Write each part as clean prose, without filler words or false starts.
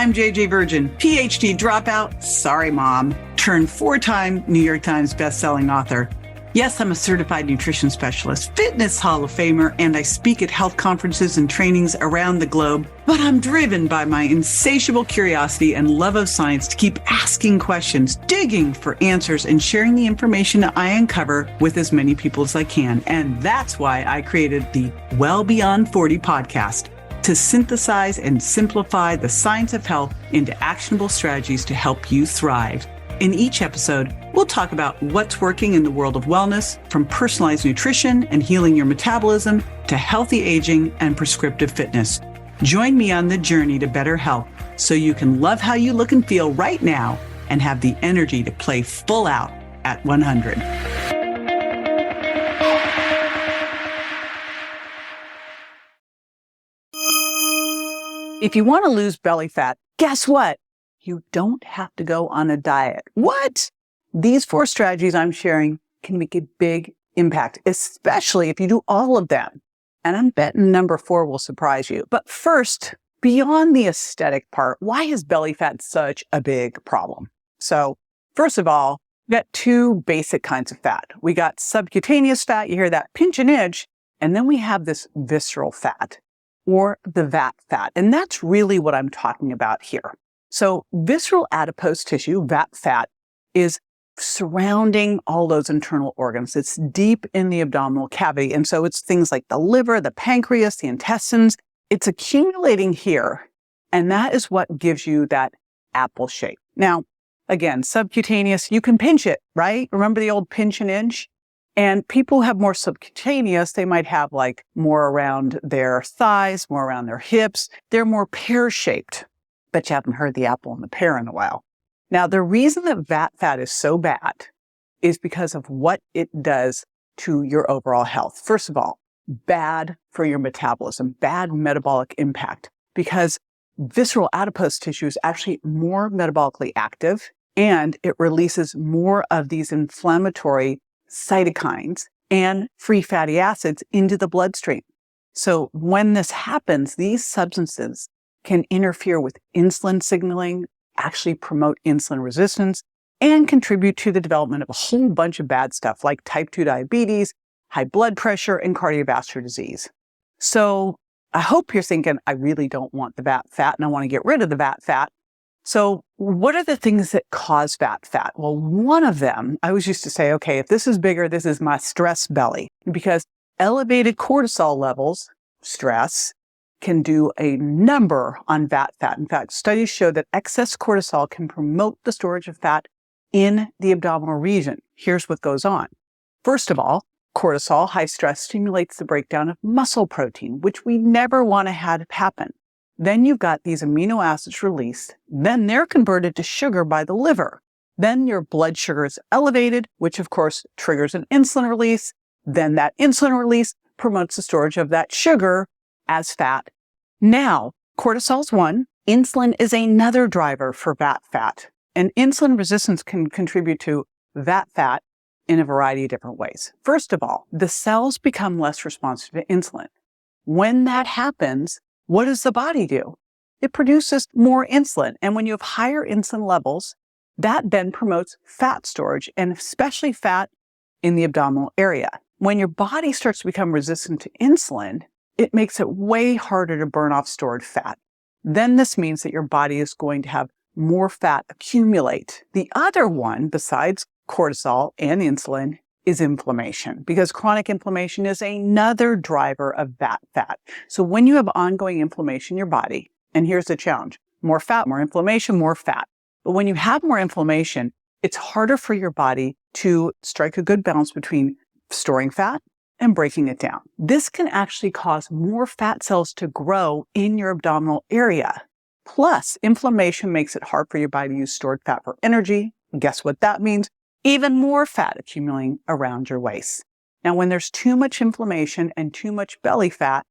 I'm JJ Virgin, PhD dropout, sorry mom, turned 4-time New York Times bestselling author. Yes, I'm a certified nutrition specialist, fitness Hall of Famer, and I speak at health conferences and trainings around the globe. But I'm driven by my insatiable curiosity and love of science to keep asking questions, digging for answers, and sharing the information I uncover with as many people as I can. And that's why I created the Well Beyond 40 podcast, to synthesize and simplify the science of health into actionable strategies to help you thrive. In each episode, we'll talk about what's working in the world of wellness, from personalized nutrition and healing your metabolism to healthy aging and prescriptive fitness. Join me on the journey to better health so you can love how you look and feel right now and have the energy to play full out at 100. If you want to lose belly fat, guess what? You don't have to go on a diet. What? These 4 strategies I'm sharing can make a big impact, especially if you do all of them. And I'm betting number 4 will surprise you. But first, beyond the aesthetic part, why is belly fat such a big problem? So first of all, we got 2 basic kinds of fat. We got subcutaneous fat, you hear that pinch and itch, and then we have this visceral fat, or the VAT fat. And that's really what I'm talking about here. So visceral adipose tissue, VAT fat, is surrounding all those internal organs. It's deep in the abdominal cavity. And so it's things like the liver, the pancreas, the intestines. It's accumulating here. And that is what gives you that apple shape. Now, again, subcutaneous, you can pinch it, right? Remember the old pinch and inch? And people who have more subcutaneous, they might have like more around their thighs, more around their hips. They're more pear-shaped. Bet you haven't heard the apple and the pear in a while. Now, the reason that VAT fat is so bad is because of what it does to your overall health. First of all, bad for your metabolism, bad metabolic impact, because visceral adipose tissue is actually more metabolically active and it releases more of these inflammatory cytokines and free fatty acids into the bloodstream. So when this happens, these substances can interfere with insulin signaling, actually promote insulin resistance, and contribute to the development of a whole bunch of bad stuff like type 2 diabetes, high blood pressure, and cardiovascular disease. So I hope you're thinking, I really don't want the VAT fat and I want to get rid of the VAT fat. So what are the things that cause VAT fat? Well, one of them, I always used to say, okay, if this is bigger, this is my stress belly, because elevated cortisol levels, stress, can do a number on VAT fat. In fact, studies show that excess cortisol can promote the storage of fat in the abdominal region. Here's what goes on. First of all, cortisol, high stress, stimulates the breakdown of muscle protein, which we never want to have happen. Then you've got these amino acids released. Then they're converted to sugar by the liver. Then your blood sugar is elevated, which of course triggers an insulin release. Then that insulin release promotes the storage of that sugar as fat. Now, cortisol's one. Insulin is another driver for VAT fat. And insulin resistance can contribute to VAT fat in a variety of different ways. First of all, the cells become less responsive to insulin. When that happens, what does the body do? It produces more insulin. And when you have higher insulin levels, that then promotes fat storage, and especially fat in the abdominal area. When your body starts to become resistant to insulin, it makes it way harder to burn off stored fat. Then this means that your body is going to have more fat accumulate. The other one, besides cortisol and insulin, is inflammation, because chronic inflammation is another driver of VAT fat. So when you have ongoing inflammation in your body, and here's the challenge, more fat, more inflammation, more fat. But when you have more inflammation, it's harder for your body to strike a good balance between storing fat and breaking it down. This can actually cause more fat cells to grow in your abdominal area. Plus, inflammation makes it hard for your body to use stored fat for energy. Guess what that means? Even more fat accumulating around your waist. Now, when there's too much inflammation and too much belly fat,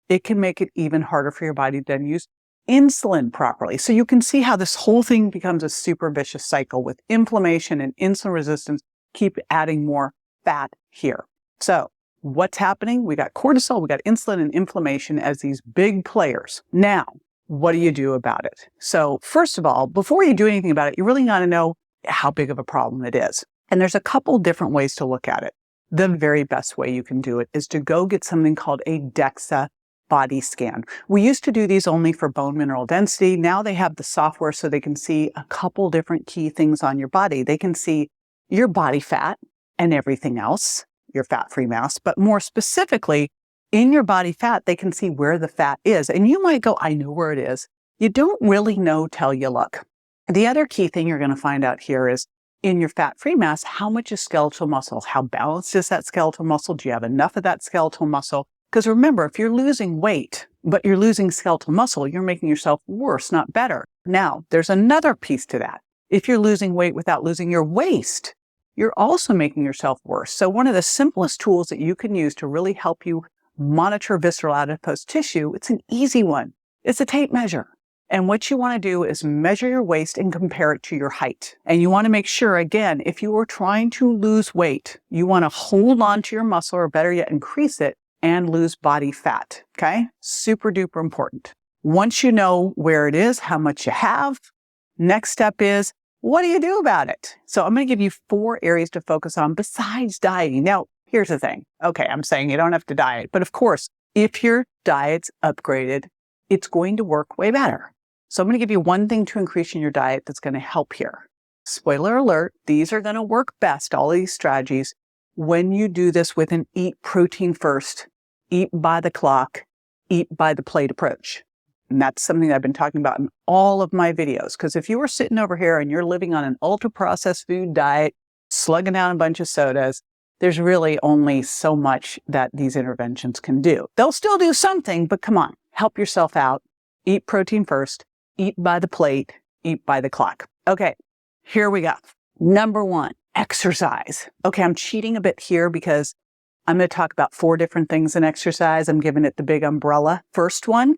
it can make it even harder for your body to then use insulin properly. So you can see how this whole thing becomes a super vicious cycle with inflammation and insulin resistance. Keep adding more fat here. So what's happening? We got cortisol, we got insulin and inflammation as these big players. Now, what do you do about it? So first of all, before you do anything about it, you really got to know how big of a problem it is. And there's a couple different ways to look at it. The very best way you can do it is to go get something called a DEXA body scan. We used to do these only for bone mineral density. Now they have the software so they can see a couple different key things on your body. They can see your body fat and everything else, your fat-free mass, but more specifically, in your body fat, they can see where the fat is. And you might go, I know where it is. You don't really know till you look. The other key thing you're going to find out here is in your fat-free mass, how much is skeletal muscle? How balanced is that skeletal muscle? Do you have enough of that skeletal muscle? Because remember, if you're losing weight, but you're losing skeletal muscle, you're making yourself worse, not better. Now, there's another piece to that. If you're losing weight without losing your waist, you're also making yourself worse. So one of the simplest tools that you can use to really help you monitor visceral adipose tissue, it's an easy one. It's a tape measure. And what you want to do is measure your waist and compare it to your height. And you want to make sure, again, if you are trying to lose weight, you want to hold on to your muscle, or better yet, increase it and lose body fat. Okay? Super duper important. Once you know where it is, how much you have, next step is, what do you do about it? So I'm going to give you 4 areas to focus on besides dieting. Now, here's the thing. Okay, I'm saying you don't have to diet, but of course, if your diet's upgraded, it's going to work way better. So I'm going to give you one thing to increase in your diet that's going to help here. Spoiler alert, these are going to work best, all these strategies, when you do this with an eat protein first, eat by the clock, eat by the plate approach. And that's something that I've been talking about in all of my videos. Because if you are sitting over here and you're living on an ultra-processed food diet, slugging down a bunch of sodas, there's really only so much that these interventions can do. They'll still do something, but come on, help yourself out. Eat protein first, eat by the plate, eat by the clock. Okay, here we go. Number 1, exercise. Okay, I'm cheating a bit here because I'm going to talk about 4 different things in exercise. I'm giving it the big umbrella. First one,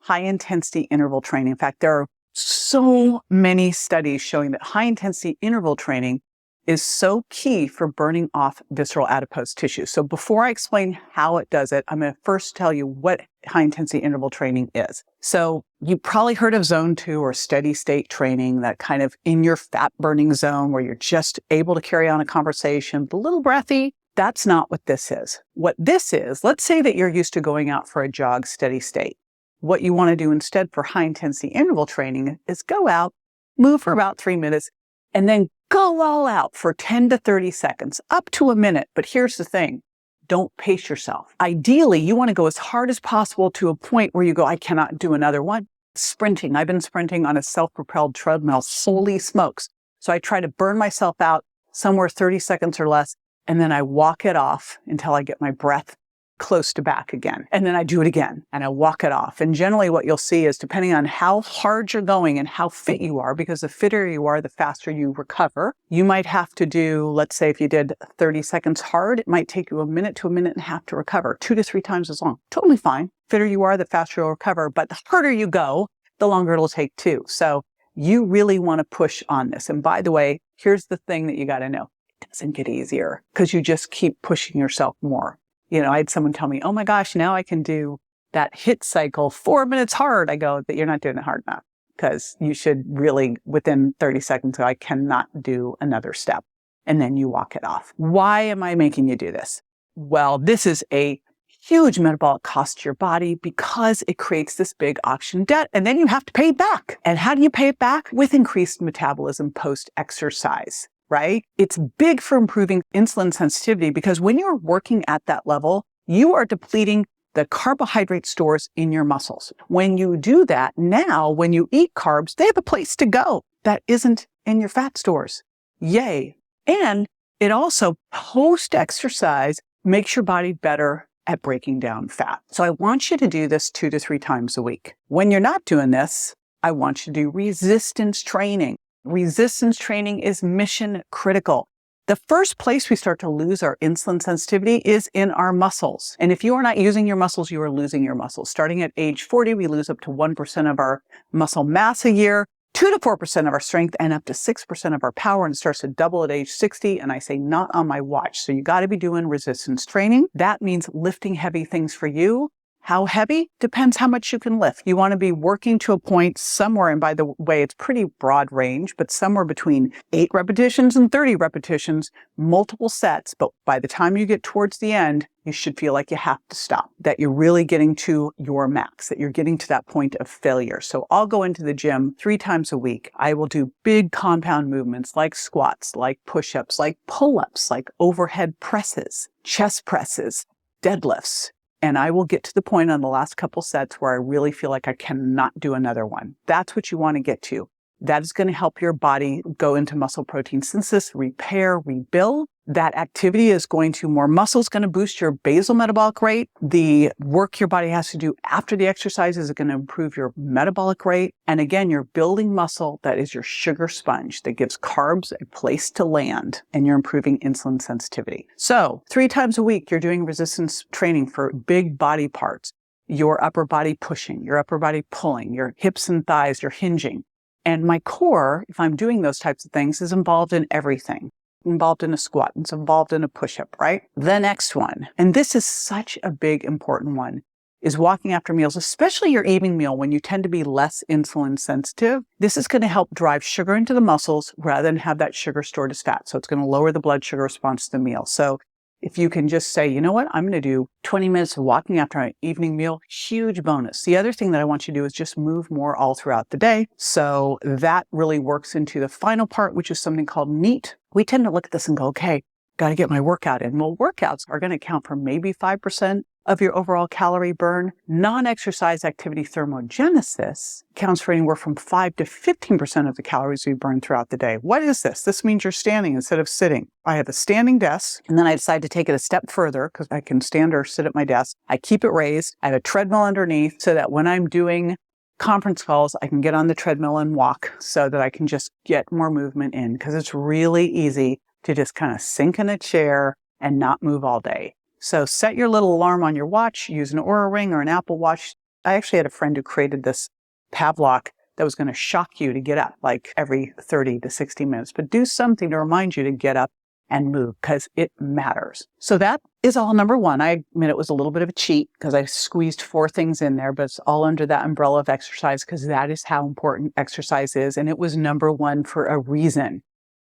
high intensity interval training. In fact, there are so many studies showing that high intensity interval training is so key for burning off visceral adipose tissue. So before I explain how it does it, I'm going to first tell you what high intensity interval training is. So you probably heard of zone 2 or steady state training, that kind of in your fat burning zone where you're just able to carry on a conversation, a little breathy. That's not what this is. What this is, let's say that you're used to going out for a jog steady state. What you want to do instead for high intensity interval training is go out, move for about 3 minutes, and then go all out for 10 to 30 seconds, up to a minute. But here's the thing. Don't pace yourself. Ideally, you want to go as hard as possible to a point where you go, I cannot do another one. Sprinting. I've been sprinting on a self-propelled treadmill. Holy smokes. So I try to burn myself out somewhere 30 seconds or less, and then I walk it off until I get my breath close to back again. And then I do it again and I walk it off. And generally what you'll see is, depending on how hard you're going and how fit you are, because the fitter you are, the faster you recover, you might have to do, let's say if you did 30 seconds hard, it might take you a minute to a minute and a half to recover, 2 to 3 times as long. Totally fine. Fitter you are, the faster you'll recover. But the harder you go, the longer it'll take too. So you really want to push on this. And by the way, here's the thing that you got to know. It doesn't get easier because you just keep pushing yourself more. You know, I had someone tell me, oh my gosh, now I can do that HIIT cycle 4 minutes hard. I go, that you're not doing it hard enough, because you should really, within 30 seconds, go, I cannot do another step. And then you walk it off. Why am I making you do this? Well, this is a huge metabolic cost to your body because it creates this big oxygen debt, and then you have to pay it back. And how do you pay it back? With increased metabolism post-exercise. Right? It's big for improving insulin sensitivity, because when you're working at that level, you are depleting the carbohydrate stores in your muscles. When you do that, now when you eat carbs, they have a place to go that isn't in your fat stores. Yay. And it also, post-exercise, makes your body better at breaking down fat. So I want you to do this 2 to 3 times a week. When you're not doing this, I want you to do resistance training. Resistance training is mission critical. The first place we start to lose our insulin sensitivity is in our muscles. And if you are not using your muscles, you are losing your muscles. Starting at age 40, we lose up to 1% of our muscle mass a year, 2 to 4% of our strength, and up to 6% of our power. And it starts to double at age 60. And I say, not on my watch. So you got to be doing resistance training. That means lifting heavy things for you, How heavy? Depends how much you can lift. You want to be working to a point somewhere, and by the way, it's pretty broad range, but somewhere between 8 repetitions and 30 repetitions, multiple sets. But by the time you get towards the end, you should feel like you have to stop, that you're really getting to your max, that you're getting to that point of failure. So I'll go into the gym 3 times a week. I will do big compound movements like squats, like push-ups, like pull-ups, like overhead presses, chest presses, deadlifts. And I will get to the point on the last couple sets where I really feel like I cannot do another one. That's what you want to get to. That is going to help your body go into muscle protein synthesis, repair, rebuild. That activity is going to, more muscle is going to boost your basal metabolic rate. The work your body has to do after the exercise is going to improve your metabolic rate. And again, you're building muscle that is your sugar sponge that gives carbs a place to land, and you're improving insulin sensitivity. So 3 times a week, you're doing resistance training for big body parts, your upper body pushing, your upper body pulling, your hips and thighs, your hinging. And my core, if I'm doing those types of things, is involved in everything. Involved in a squat, it's involved in a push-up, right? The next one, and this is such a big, important one, is walking after meals, especially your evening meal when you tend to be less insulin sensitive. This is going to help drive sugar into the muscles rather than have that sugar stored as fat. So it's going to lower the blood sugar response to the meal. So if you can just say, you know what, I'm going to do 20 minutes of walking after an evening meal, huge bonus. The other thing that I want you to do is just move more all throughout the day. So that really works into the final part, which is something called NEAT. We tend to look at this and go, okay, got to get my workout in. Well, workouts are going to account for maybe 5% of your overall calorie burn. Non-exercise activity thermogenesis counts for anywhere from 5 to 15% of the calories we burn throughout the day. What is this? This means you're standing instead of sitting. I have a standing desk, and then I decide to take it a step further because I can stand or sit at my desk. I keep it raised. I have a treadmill underneath so that when I'm doing conference calls, I can get on the treadmill and walk so that I can just get more movement in, because it's really easy to just kind of sink in a chair and not move all day. So set your little alarm on your watch, use an Oura Ring or an Apple Watch. I actually had a friend who created this Pavlok that was going to shock you to get up like every 30 to 60 minutes, but do something to remind you to get up and move, because it matters. So that is all number 1. I admit it was a little bit of a cheat because I squeezed 4 things in there, but it's all under that umbrella of exercise because that is how important exercise is. And it was number 1 for a reason.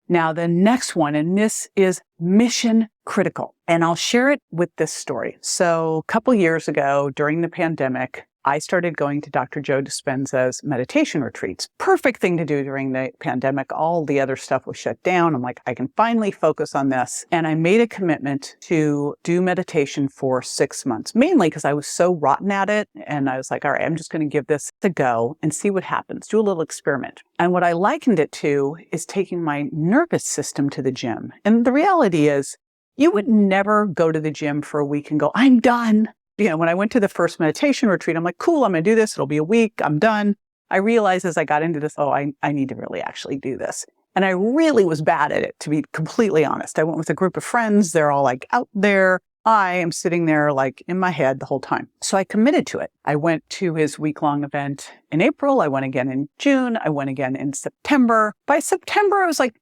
Now, the next one, and this is mission critical, and I'll share it with this story. So a couple years ago during the pandemic, I started going to Dr. Joe Dispenza's meditation retreats. Perfect thing to do during the pandemic. All the other stuff was shut down. I'm like, I can finally focus on this. And I made a commitment to do meditation for 6 months, mainly because I was so rotten at it. And I was like, all right, I'm just going to give this a go and see what happens. Do a little experiment. And what I likened it to is taking my nervous system to the gym. And the reality is, you would never go to the gym for a week and go, I'm done. You know, when I went to the first meditation retreat, I'm like, cool, I'm going to do this. It'll be a week. I'm done. I realized as I got into this, I need to really actually do this. And I really was bad at it, to be completely honest. I went with a group of friends. They're all like out there. I am sitting there like in my head the whole time. So I committed to it. I went to his week-long event in April. I went again in June. I went again in September. By September, I was like,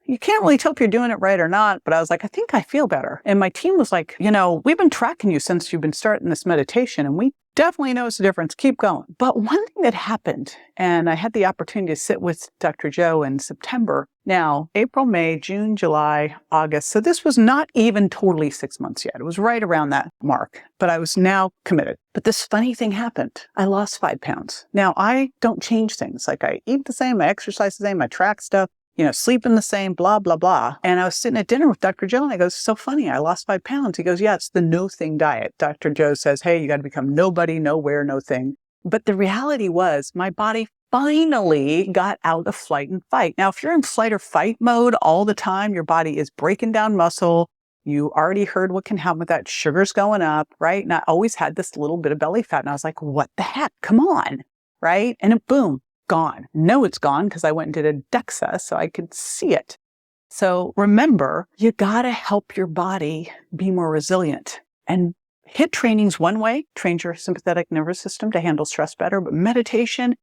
you can't really tell if you're doing it right or not, but I was like, I think I feel better. And my team was like, you know, we've been tracking you since you've been starting this meditation, and we definitely notice a difference. Keep going. But one thing that happened, and I had the opportunity to sit with Dr. Joe in September. Now, April, May, June, July, August. So this was not even totally 6 months yet. It was right around that mark, but I was now committed. But this funny thing happened. I lost 5 pounds. Now, I don't change things. Like, I eat the same, I exercise the same, I track stuff, you know, sleeping the same, blah, blah, blah. And I was sitting at dinner with Dr. Joe, and I go, so funny, I lost 5 pounds. He goes, yeah, it's the no thing diet. Dr. Joe says, hey, you got to become nobody, nowhere, no thing. But the reality was my body finally got out of flight and fight. Now, if you're in flight or fight mode all the time, your body is breaking down muscle. You already heard what can happen with that. Sugar's going up, right? And I always had this little bit of belly fat. And I was like, what the heck? Come on, right? And it, boom. Gone. No, it's gone because I went and did a DEXA so I could see it. So remember, you got to help your body be more resilient. And HIIT training's one way, trains your sympathetic nervous system to handle stress better, but meditation,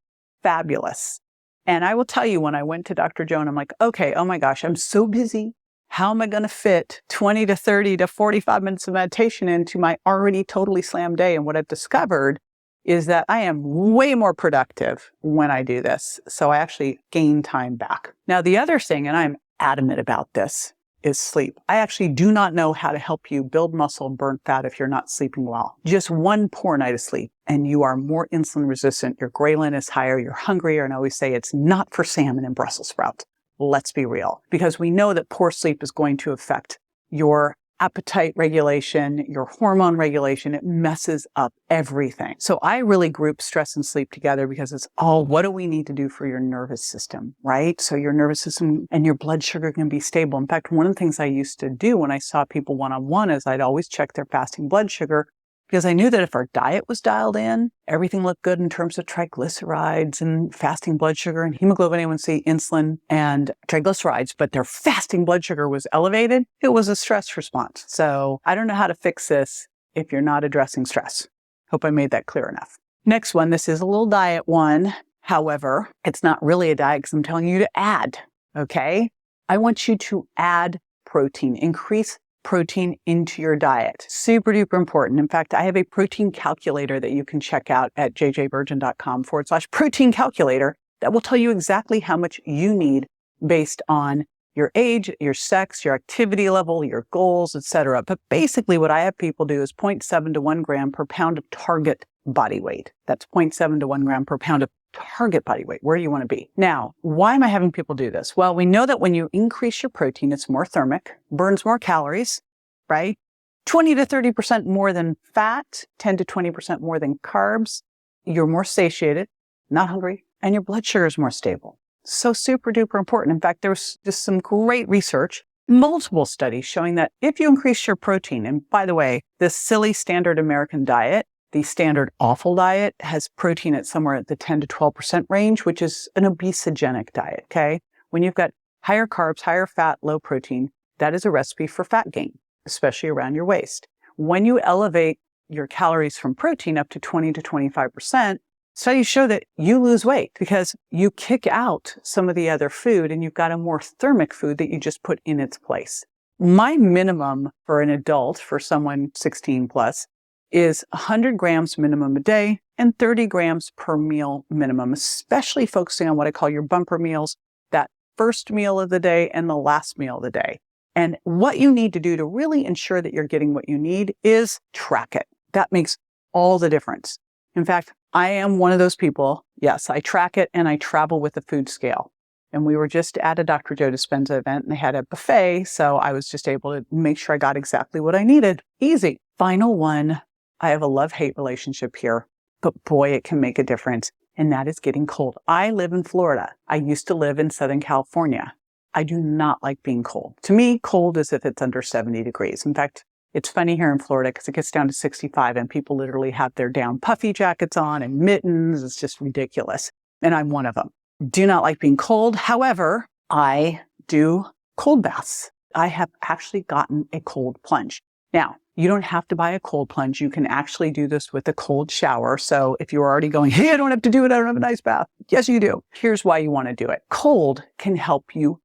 fabulous. And I will tell you, when I went to Dr. Joe and I'm like, okay, oh my gosh, I'm so busy. how am I going to fit 20 to 30 to 45 minutes of meditation into my already totally slammed day? And what I've discovered is that I am way more productive when I do this. So I actually gain time back. Now, the other thing, and I'm adamant about this, is sleep. I actually do not know how to help you build muscle and burn fat if you're not sleeping well. Just one poor night of sleep and you are more insulin resistant. Your ghrelin is higher. You're hungrier. And I always say it's not for salmon and Brussels sprouts. Let's be real, because we know that poor sleep is going to affect your appetite regulation, your hormone regulation. It messes up everything. So I really group stress and sleep together because it's all, what do we need to do for your nervous system, right? So your nervous system and your blood sugar can be stable. In fact, one of the things I used to do when I saw people one-on-one is I'd always check their fasting blood sugar, because I knew that if our diet was dialed in, everything looked good in terms of triglycerides and fasting blood sugar and hemoglobin A1C, insulin and triglycerides, but their fasting blood sugar was elevated. It was a stress response. So I don't know how to fix this if you're not addressing stress. Hope I made that clear enough. Next one, this is a little diet one. However, it's not really a diet because I'm telling you to add, okay? I want you to add protein, increase protein into your diet. Super duper important. In fact, I have a protein calculator that you can check out at jjvirgin.com/protein calculator that will tell you exactly how much you need based on your age, your sex, your activity level, your goals, etc. But basically what I have people do is 0.7 to 1 gram per pound of target body weight. That's 0.7 to 1 gram per pound of target body weight. Where do you want to be? Now, why am I having people do this? Well, we know that when you increase your protein, it's more thermic, burns more calories, right? 20 to 30% more than fat, 10 to 20% more than carbs. You're more satiated, not hungry, and your blood sugar is more stable. So super duper important. In fact, there's just some great research, multiple studies showing that if you increase your protein, and by the way, this silly standard American diet, the standard awful diet, has protein at somewhere at the 10 to 12% range, which is an obesogenic diet, okay? When you've got higher carbs, higher fat, low protein, that is a recipe for fat gain, especially around your waist. When you elevate your calories from protein up to 20 to 25%, studies show that you lose weight because you kick out some of the other food and you've got a more thermic food that you just put in its place. My minimum for an adult, for someone 16 plus, is 100 grams minimum a day and 30 grams per meal minimum, especially focusing on what I call your bumper meals, that first meal of the day and the last meal of the day. And what you need to do to really ensure that you're getting what you need is track it. That makes all the difference. In fact, I am one of those people. Yes, I track it and I travel with the food scale. And we were just at a Dr. Joe Dispenza event and they had a buffet. So I was just able to make sure I got exactly what I needed. Easy. Final one. I have a love-hate relationship here, but boy, it can make a difference. And that is getting cold. I live in Florida. I used to live in Southern California. I do not like being cold. To me, cold is if it's under 70 degrees. In fact, it's funny here in Florida because it gets down to 65 and people literally have their down puffy jackets on and mittens. It's just ridiculous. And I'm one of them. Do not like being cold. However, I do cold baths. I have actually gotten a cold plunge. Now, you don't have to buy a cold plunge. You can actually do this with a cold shower. So if you're already going, hey, I don't have to do it. I don't have a nice bath. Yes, you do. Here's why you want to do it. Cold can help you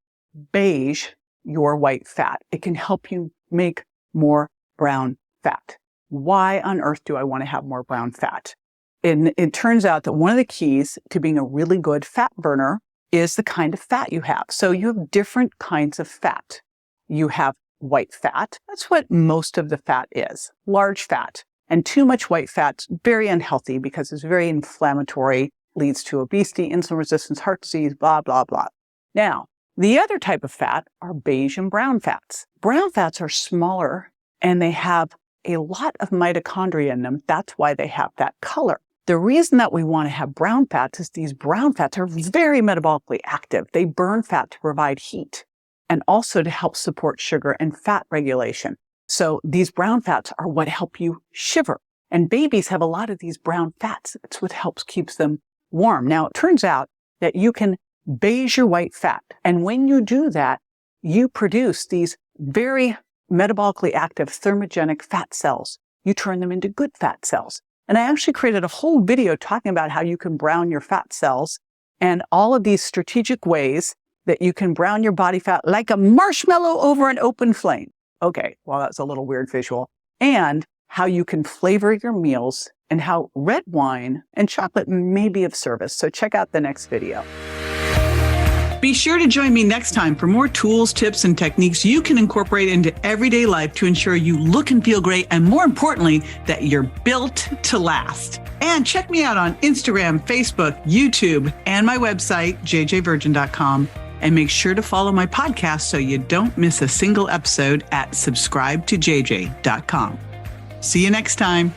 beige your white fat. It can help you make more brown fat. Why on earth do I want to have more brown fat? And it turns out that one of the keys to being a really good fat burner is the kind of fat you have. So you have different kinds of fat. You have white fat. That's what most of the fat is, large fat. And too much white fat's very unhealthy because it's very inflammatory, leads to obesity, insulin resistance, heart disease, blah, blah, blah. Now, the other type of fat are beige and brown fats. Brown fats are smaller and they have a lot of mitochondria in them. That's why they have that color. The reason that we want to have brown fats is these brown fats are very metabolically active. They burn fat to provide heat and also to help support sugar and fat regulation. So these brown fats are what help you shiver. And babies have a lot of these brown fats. It's what helps keeps them warm. Now, it turns out that you can beige your white fat. And when you do that, you produce these very metabolically active thermogenic fat cells. You turn them into good fat cells. And I actually created a whole video talking about how you can brown your fat cells and all of these strategic ways that you can brown your body fat like a marshmallow over an open flame. Okay, well, that's a little weird visual. And how you can flavor your meals and how red wine and chocolate may be of service. So check out the next video. Be sure to join me next time for more tools, tips, and techniques you can incorporate into everyday life to ensure you look and feel great, and more importantly, that you're built to last. And check me out on Instagram, Facebook, YouTube, and my website, jjvirgin.com. And make sure to follow my podcast so you don't miss a single episode at subscribetojj.com. See you next time.